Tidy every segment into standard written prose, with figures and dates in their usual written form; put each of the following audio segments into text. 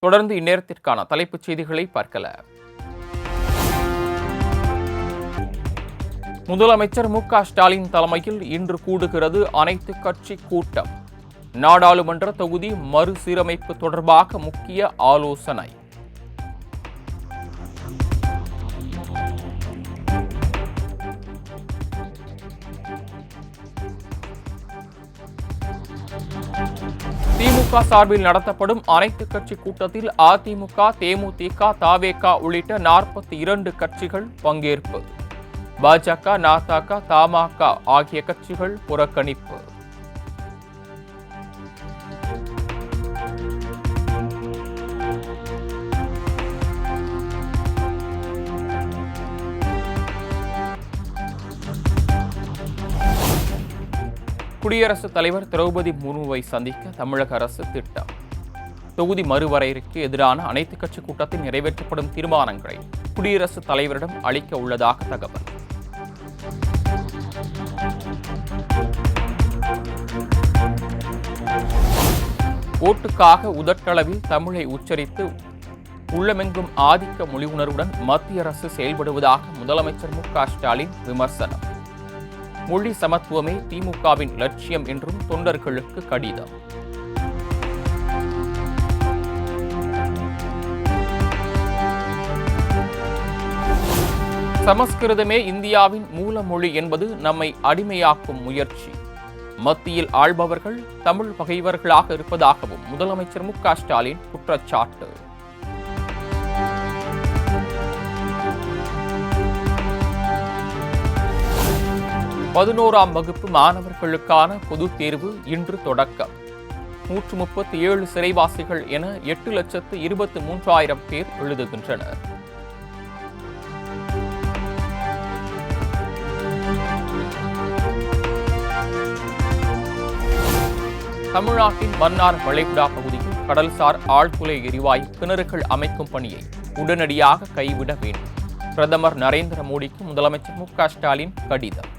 தொடர்ந்து இந்நேரத்திற்கான தலைப்புச் செய்திகளை பார்க்கலாம். முதலமைச்சர் மு.க.ஸ்டாலின் தலைமையில் இன்று கூடுகிறது அனைத்து கட்சி கூட்டம். நாடாளுமன்ற தொகுதி மறுசீரமைப்பு தொடர்பாக முக்கிய ஆலோசனை. திமுக சார்பில் நடத்தப்படும் அனைத்து கட்சி கூட்டத்தில் அதிமுக, தேமுதிக, தவேக உள்ளிட்ட 42 கட்சிகள் பங்கேற்பு. பாஜக, நதக, தமாக ஆகிய கட்சிகள் புறக்கணிப்பு. குடியரசுத் தலைவர் திரௌபதி முர்முவை சந்திக்க தமிழக அரசு திட்டம். தொகுதி மறுவரையறைக்கு எதிரான அனைத்து கட்சி கூட்டத்தில் நிறைவேற்றப்படும் தீர்மானங்களை குடியரசுத் தலைவரிடம் அளிக்க உள்ளதாக தகவல். ஓட்டுக்காக உதட்டளவில் தமிழை உச்சரித்து உள்ளமெங்கும் ஆதிக்க மொழி உணர்வுடன் மத்திய அரசு செயல்படுவதாக முதலமைச்சர் மு.க.ஸ்டாலின் விமர்சனம். மொழி சமத்துவமே திமுகவின் லட்சியம் என்றும் தொண்டர்களுக்கு கடிதம். சமஸ்கிருதமே இந்தியாவின் மூல மொழி என்பது நம்மை அடிமையாக்கும் முயற்சி. மத்தியில் ஆள்பவர்கள் தமிழ் பகைவர்களாக இருப்பதாகவும் முதலமைச்சர் மு.க.ஸ்டாலின் குற்றச்சாட்டு. பதினோராம் வகுப்பு மாணவர்களுக்கான பொதுத் தேர்வு இன்று தொடக்கம். 137 சிறைவாசிகள் என 8,23,000 பேர் எழுதுகின்றனர். தமிழ்நாட்டின் மன்னார் வளைகுடா பகுதியில் கடல்சார் ஆழ்துளை எரிவாயு கிணறுகள் அமைக்கும் பணியை உடனடியாக கைவிட வேண்டும். பிரதமர் நரேந்திர மோடிக்கு முதலமைச்சர் மு.க.ஸ்டாலின் கடிதம்.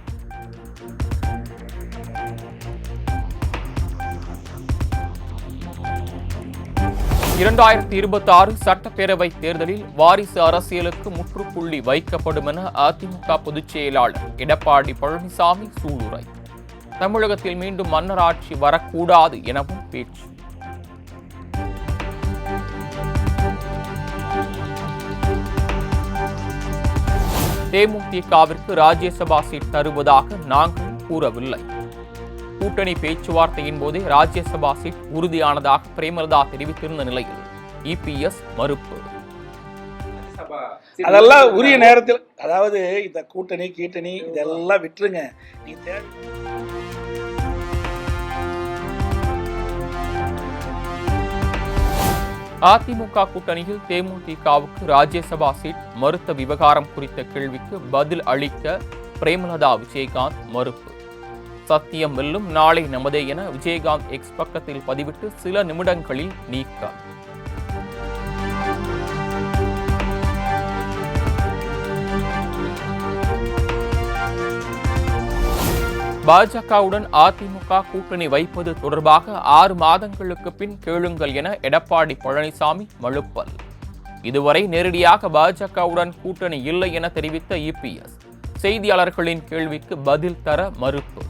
(2026) சட்டப்பேரவை தேர்தலில் வாரிசு அரசியலுக்கு முற்றுப்புள்ளி வைக்கப்படும் என அதிமுக பொதுச் செயலாளர் எடப்பாடி பழனிசாமி சூளுரை. தமிழகத்தில் மீண்டும் மன்னர் ஆட்சி வரக்கூடாது எனவும் பேச்சு. தேமுதிகவிற்கு ராஜ்யசபா சீட் தருவதாக நாங்கள் கூறவில்லை. கூட்டணி பேச்சுவார்த்தையின் போதே ராஜ்யசபா சீட் உறுதியானதாக பிரேமலதா தெரிவித்திருந்த நிலையில் இபிஎஸ் மறுப்பு. அதெல்லாம் உரிய நேரத்தில், அதாவது இந்த கூட்டணி இதெல்லாம் விட்டுருங்க. அதிமுக கூட்டணியில் தேமுதிகவுக்கு ராஜ்யசபா சீட் மறுத்த விவகாரம் குறித்த கேள்விக்கு பதில் அளிக்க பிரேமலதா விஜயகாந்த் மறுப்பு. சத்தியம் வெல்லும், நாளை நமதே என விஜயகாந்த் எக்ஸ் பக்கத்தில் பதிவிட்டு சில நிமிடங்களில் நீக்கம். பாஜகவுடன் அதிமுக கூட்டணி வைப்பது தொடர்பாக 6 மாதங்களுக்கு பின் கேளுங்கள் என எடப்பாடி பழனிசாமி மழுப்பல். இதுவரை நேரடியாக பாஜகவுடன் கூட்டணி இல்லை என தெரிவித்த இபிஎஸ் செய்தியாளர்களின் கேள்விக்கு பதில் தர மறுப்பு.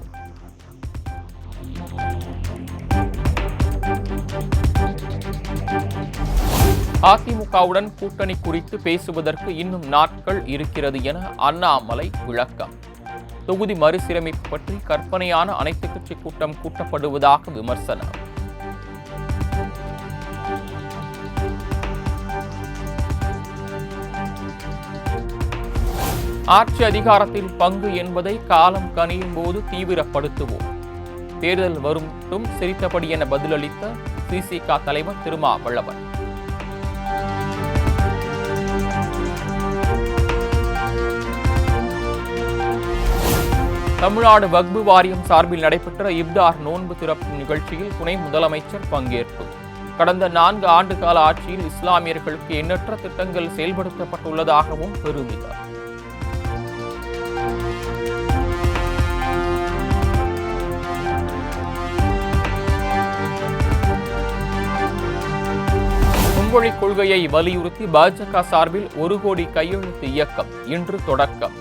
அதிமுகவுடன் கூட்டணி குறித்து பேசுவதற்கு இன்னும் நாட்கள் இருக்கிறது என அண்ணாமலை விளக்கம். தொகுதி மறுசீரமைப்பு பற்றி கற்பனையான அனைத்து கட்சி கூட்டம் கூட்டப்படுவதாக விமர்சனம். ஆட்சி அதிகாரத்தில் பங்கு என்பதை காலம் கனியும் போது தீவிரப்படுத்துவோம். தேர்தல் வரும் சிரித்தபடி என பதிலளித்த சிசிக தலைவர் திருமாவளவன். தமிழ்நாடு வக்பு வாரியம் சார்பில் நடைபெற்ற இப்தார் நோன்பு திறப்பு நிகழ்ச்சியில் துணை முதலமைச்சர் பங்கேற்பு. கடந்த 4 ஆண்டு கால ஆட்சியில் இஸ்லாமியர்களுக்கு எண்ணற்ற திட்டங்கள் செயல்படுத்தப்பட்டுள்ளதாகவும் பெருமிதம். செங்கொழி கொள்கையை வலியுறுத்தி பாஜக சார்பில் 1 கோடி கையெழுத்து இயக்கம் இன்று தொடக்கம்.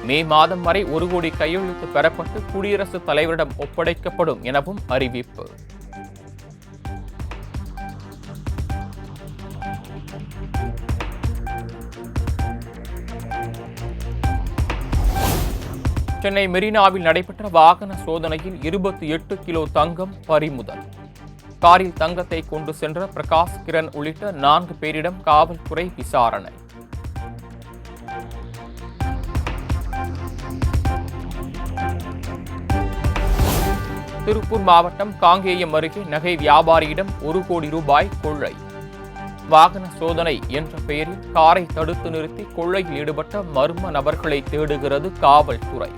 மே மாதம் வரை 1 கோடி கையெழுத்து பெறப்பட்டு குடியரசுத் தலைவரிடம் ஒப்படைக்கப்படும் எனவும் அறிவிப்பு. சென்னை மெரினாவில் நடைபெற்ற வாகன சோதனையில் 28 கிலோ தங்கம் பறிமுதல். காரில் தங்கத்தை கொண்டு சென்ற பிரகாஷ் கிரண் உள்ளிட்ட 4 பேரிடம் காவல்துறை விசாரணை. திருப்பூர் மாவட்டம் காங்கேயம் அருகே நகை வியாபாரியிடம் 1 கோடி ரூபாய் கொள்ளை. வாகன சோதனை என்ற பெயரில் காரை தடுத்து நிறுத்தி கொள்ளையில் ஈடுபட்ட மர்ம நபர்களை தேடுகிறது காவல்துறை.